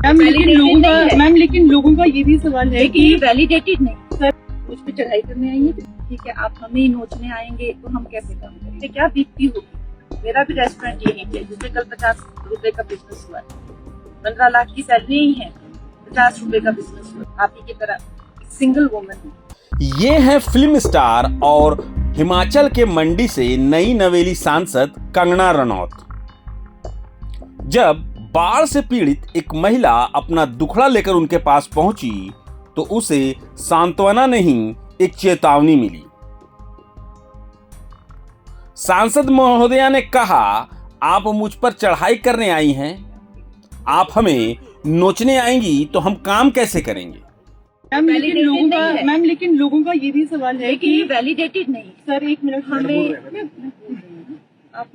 लेकिन लोगों का ये भी सवाल है कि वैलिडेटेड नहीं सर मुझ पे चढ़ाई करने आई है, ठीक है, आप हमें ही नोचने आएंगे तो हम कैसे काम करेंगे? क्या बीतती होगी? मेरा भी रेस्टोरेंट यही है जिसमें कल 50 रुपए का बिजनेस हुआ, 15 लाख की सैलरी ही है, 50 रुपए का बिजनेस हुआ। आप ही की तरह सिंगल वुमन हूँ। ये है फिल्म स्टार और हिमाचल के मंडी से नई नवेली सांसद कंगना रनौत। जब बाढ़ से पीड़ित एक महिला अपना दुखड़ा लेकर उनके पास पहुंची तो उसे सांत्वना नहीं, एक चेतावनी मिली। सांसद महोदया ने कहा, आप मुझ पर चढ़ाई करने आई हैं, आप हमें नोचने आएंगी तो हम काम कैसे करेंगे? मैम लेकिन लोगों का ये भी सवाल है कि वैलिडेटेड नहीं। सर एक मिनट, हमें आप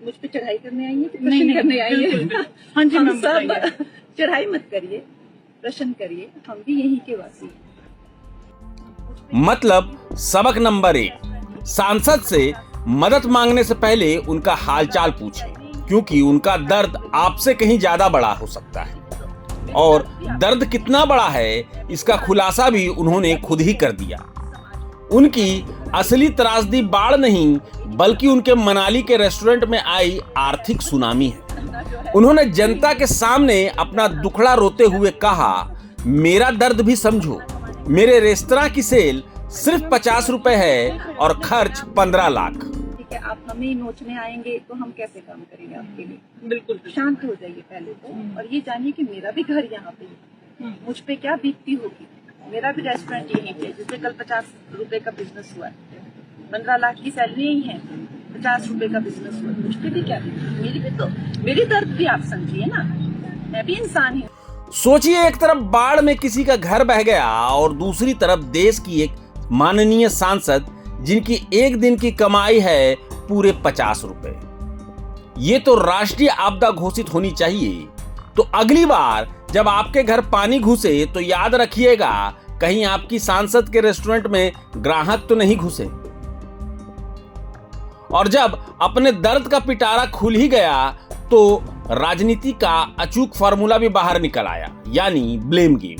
मुझ पे चढ़ाई करने आई है कि प्रश्न करने आई है? हाँ जी मैम, सब चढ़ाई मत करिए, प्रश्न करिए, हम भी यहीं के वासी हैं। मतलब सबक नंबर 1, सांसद से मदद मांगने से पहले उनका हालचाल पूछें, क्योंकि उनका दर्द आपसे कहीं ज्यादा बड़ा हो सकता है और दर्द कितना बड़ा है इसका खुलासा भी उन्होंने खुद ही कर दिया। उनकी असली त्रासदी बाढ़ नहीं बल्कि उनके मनाली के रेस्टोरेंट में आई आर्थिक सुनामी है। उन्होंने जनता के सामने अपना दुखड़ा रोते हुए कहा, मेरा दर्द भी समझो, मेरे रेस्तरां की सेल सिर्फ 50 रुपए है और खर्च 15 लाख। ठीक है, आप हमें ही नोचने आएंगे तो हम कैसे काम करेंगे आपके लिए? बिल्कुल शांत हो जाइए पहले तो, और ये जानिए कि मेरा भी घर यहाँ पे है, मुझ पे क्या बीतती होगी। मेरा भी रेस्टोरेंट यही है जिसमें कल 50 रुपए का बिजनेस हुआ, 15 लाख की सैलरी ही है, 50 रुपए का बिजनेस हुआ। मुझ पे भी क्या बीतती, मेरी भी तो, मेरी दर्द भी आप समझिए ना, मैं भी इंसान ही हूँ। सोचिए, एक तरफ बाढ़ में किसी का घर बह गया और दूसरी तरफ देश की एक माननीय सांसद जिनकी एक दिन की कमाई है पूरे 50 रुपए। ये तो राष्ट्रीय आपदा घोषित होनी चाहिए। तो अगली बार जब आपके घर पानी घुसे तो याद रखिएगा, कहीं आपकी सांसद के रेस्टोरेंट में ग्राहक तो नहीं घुसे। और जब अपने दर्द का पिटारा खुल ही गया तो राजनीति का अचूक फार्मूला भी बाहर निकल आया, यानी ब्लेम गेम।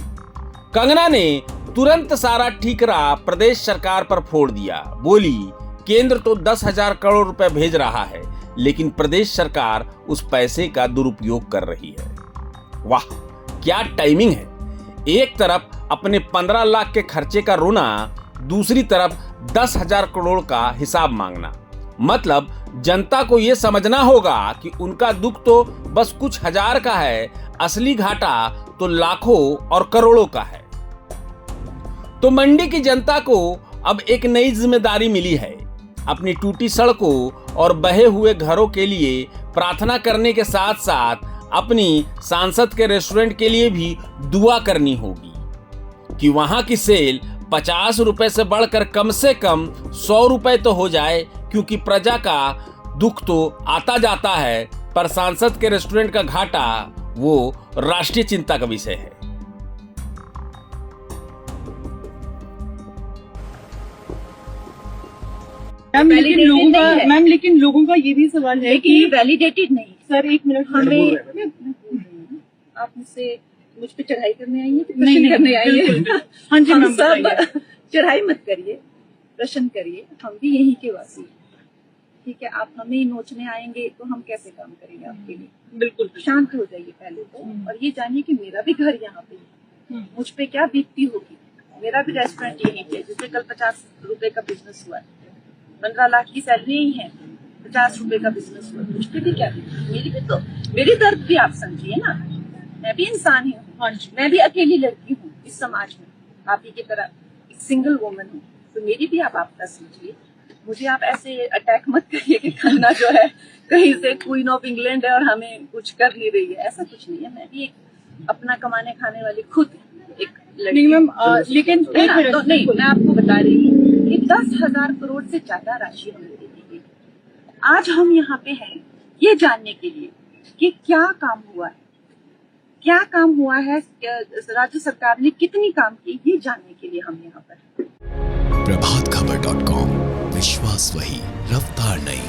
कंगना ने तुरंत सारा ठीकरा प्रदेश सरकार पर फोड़ दिया। बोली, केंद्र तो 10,000 करोड़ रुपए भेज रहा है, लेकिन प्रदेश सरकार उस पैसे का दुरुपयोग कर रही है। वाह, क्या टाइमिंग है। एक तरफ अपने 15 लाख के खर्चे का रोना, दूसरी तरफ 10,000 करोड़ का हिसाब मांगना। मतलब जनता को यह समझना होगा कि उनका दुख तो बस कुछ हजार का है, असली घाटा तो लाखों और करोड़ों का है। तो मंडी की जनता को अब एक नई जिम्मेदारी मिली है, अपनी टूटी सड़कों और बहे हुए घरों के लिए प्रार्थना करने के साथ साथ अपनी सांसद के रेस्टोरेंट के लिए भी दुआ करनी होगी कि वहां की सेल 50 रुपए से बढ़कर कम से कम 100 रुपए तो हो जाए, क्योंकि प्रजा का दुख तो आता जाता है, पर सांसद के रेस्टोरेंट का घाटा वो राष्ट्रीय चिंता का विषय है। मैम लेकिन लोगों का ये भी सवाल है कि वैलिडेटेड नहीं। सर एक मिनट, हमें आप मुझ पे चढ़ाई करने आई है कि प्रश्न करने आई है? हाँ जी मैम, सब चढ़ाई मत करिए, प्रश्न करिए, हम भी यहीं के वासी हैं। ठीक है, आप हमें ही नोचने आएंगे तो हम कैसे काम करेंगे आपके लिए? बिल्कुल शांत हो जाइए पहले तो, और ये जानिए कि मेरा भी घर यहाँ पे है, मुझ पे क्या बीतती होगी। मेरा भी रेस्टोरेंट यही है जिसमें कल 50 रुपए का बिजनेस हुआ, 15 लाख की सैलरी ही है, 50 रुपए का बिजनेस हुआ। मुझ पे भी क्या बीतती, मेरी भी तो, मेरी दर्द भी आप समझिए ना, मैं भी इंसान ही हूँ। मैं भी अकेली लड़की हूँ इस समाज में, आप ही की तरह एक सिंगल वुमन हूँ, तो मेरी भी आप आपदा समझिए। मुझे आप ऐसे अटैक मत करिए कि कंगना जो है कहीं से क्वीन ऑफ इंग्लैंड है और हमें कुछ कर नहीं रही है, ऐसा कुछ नहीं है। मैं भी एक अपना कमाने खाने वाली खुद एक लड़की। लेकिन तो नहीं, मैं आपको बता रही हूँ कि 10,000 करोड़ से ज्यादा राशि हमें दे दी गई। आज हम यहाँ पे हैं ये जानने के लिए कि क्या काम हुआ है, क्या काम हुआ है, राज्य सरकार ने कितनी काम की, ये जानने के लिए हम यहाँ पर। प्रभातखबर.com, विश्वास वही, रफ्तार नहीं।